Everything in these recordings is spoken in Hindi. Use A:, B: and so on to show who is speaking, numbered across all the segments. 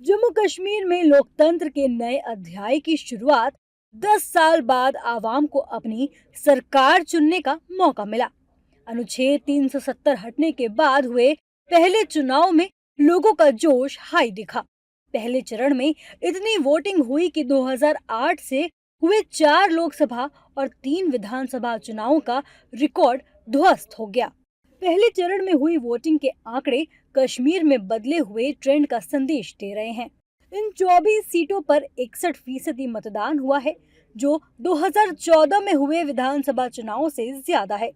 A: जम्मू कश्मीर में लोकतंत्र के नए अध्याय की शुरुआत 10 साल बाद आवाम को अपनी सरकार चुनने का मौका मिला। अनुच्छेद 370 हटने के बाद हुए पहले चुनाव में लोगों का जोश हाई दिखा। पहले चरण में इतनी वोटिंग हुई कि 2008 से हुए 4 लोकसभा और 3 विधानसभा चुनावों का रिकॉर्ड ध्वस्त हो गया। पहले चरण में हुई वोटिंग के आंकड़े कश्मीर में बदले हुए ट्रेंड का संदेश दे रहे हैं। इन 24 सीटों पर 61% मतदान हुआ है, जो 2014 में हुए विधानसभा चुनावों से ज्यादा है।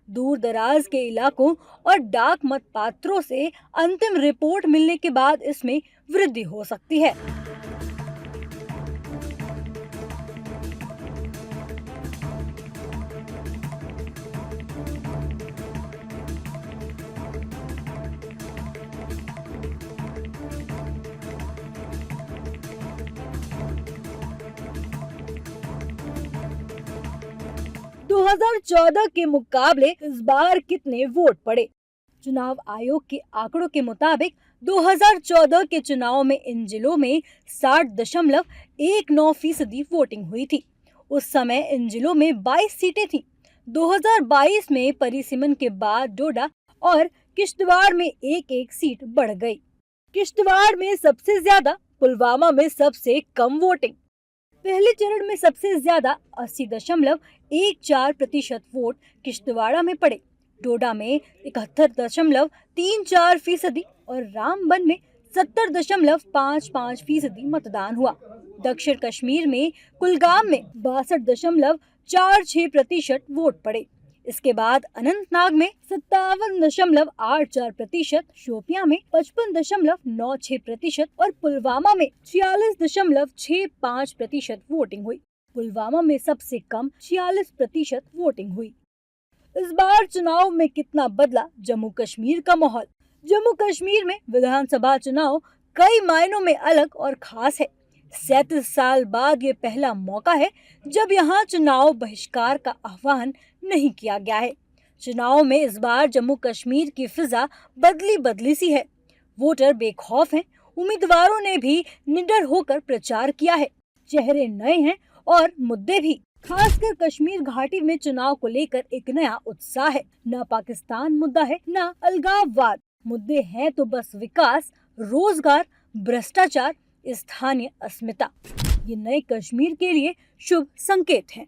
A: दूर दराज के इलाकों और डाक मतपत्रों से अंतिम रिपोर्ट मिलने के बाद इसमें वृद्धि हो सकती है। 2014 के मुकाबले इस बार कितने वोट पड़े? चुनाव आयोग के आंकड़ों के मुताबिक 2014 के चुनाव में इन जिलों में 60.19% वोटिंग हुई थी। उस समय इन जिलों में 22 सीटें थीं। 2022 में परिसीमन के बाद डोडा और किश्तवाड़ में एक एक सीट बढ़ गई। किश्तवाड़ में सबसे ज्यादा, पुलवामा में सबसे कम वोटिंग। पहले चरण में सबसे ज्यादा 80.14% वोट किश्तवाड़ा में पड़े। डोडा में 71.34% और रामबन में 70.55% मतदान हुआ। दक्षिण कश्मीर में कुलगाम में 62.46% वोट पड़े। इसके बाद अनंतनाग में 57.84%, शोपियां में 55.96% और पुलवामा में 46.65% वोटिंग हुई। पुलवामा में सबसे कम 46% वोटिंग हुई। इस बार चुनाव में कितना बदला जम्मू कश्मीर का माहौल? जम्मू कश्मीर में विधानसभा चुनाव कई मायनों में अलग और खास है। 37 साल बाद ये पहला मौका है जब यहाँ चुनाव बहिष्कार का आह्वान नहीं किया गया है। चुनाव में इस बार जम्मू कश्मीर की फिजा बदली बदली सी है। वोटर बेखौफ हैं, उम्मीदवारों ने भी निडर होकर प्रचार किया है। चेहरे नए हैं और मुद्दे भी। खासकर कश्मीर घाटी में चुनाव को लेकर एक नया उत्साह है। न पाकिस्तान मुद्दा है, न अलगाववाद। मुद्दे हैं तो बस विकास, रोजगार, भ्रष्टाचार, स्थानीय अस्मिता। ये नए कश्मीर के लिए शुभ संकेत हैं।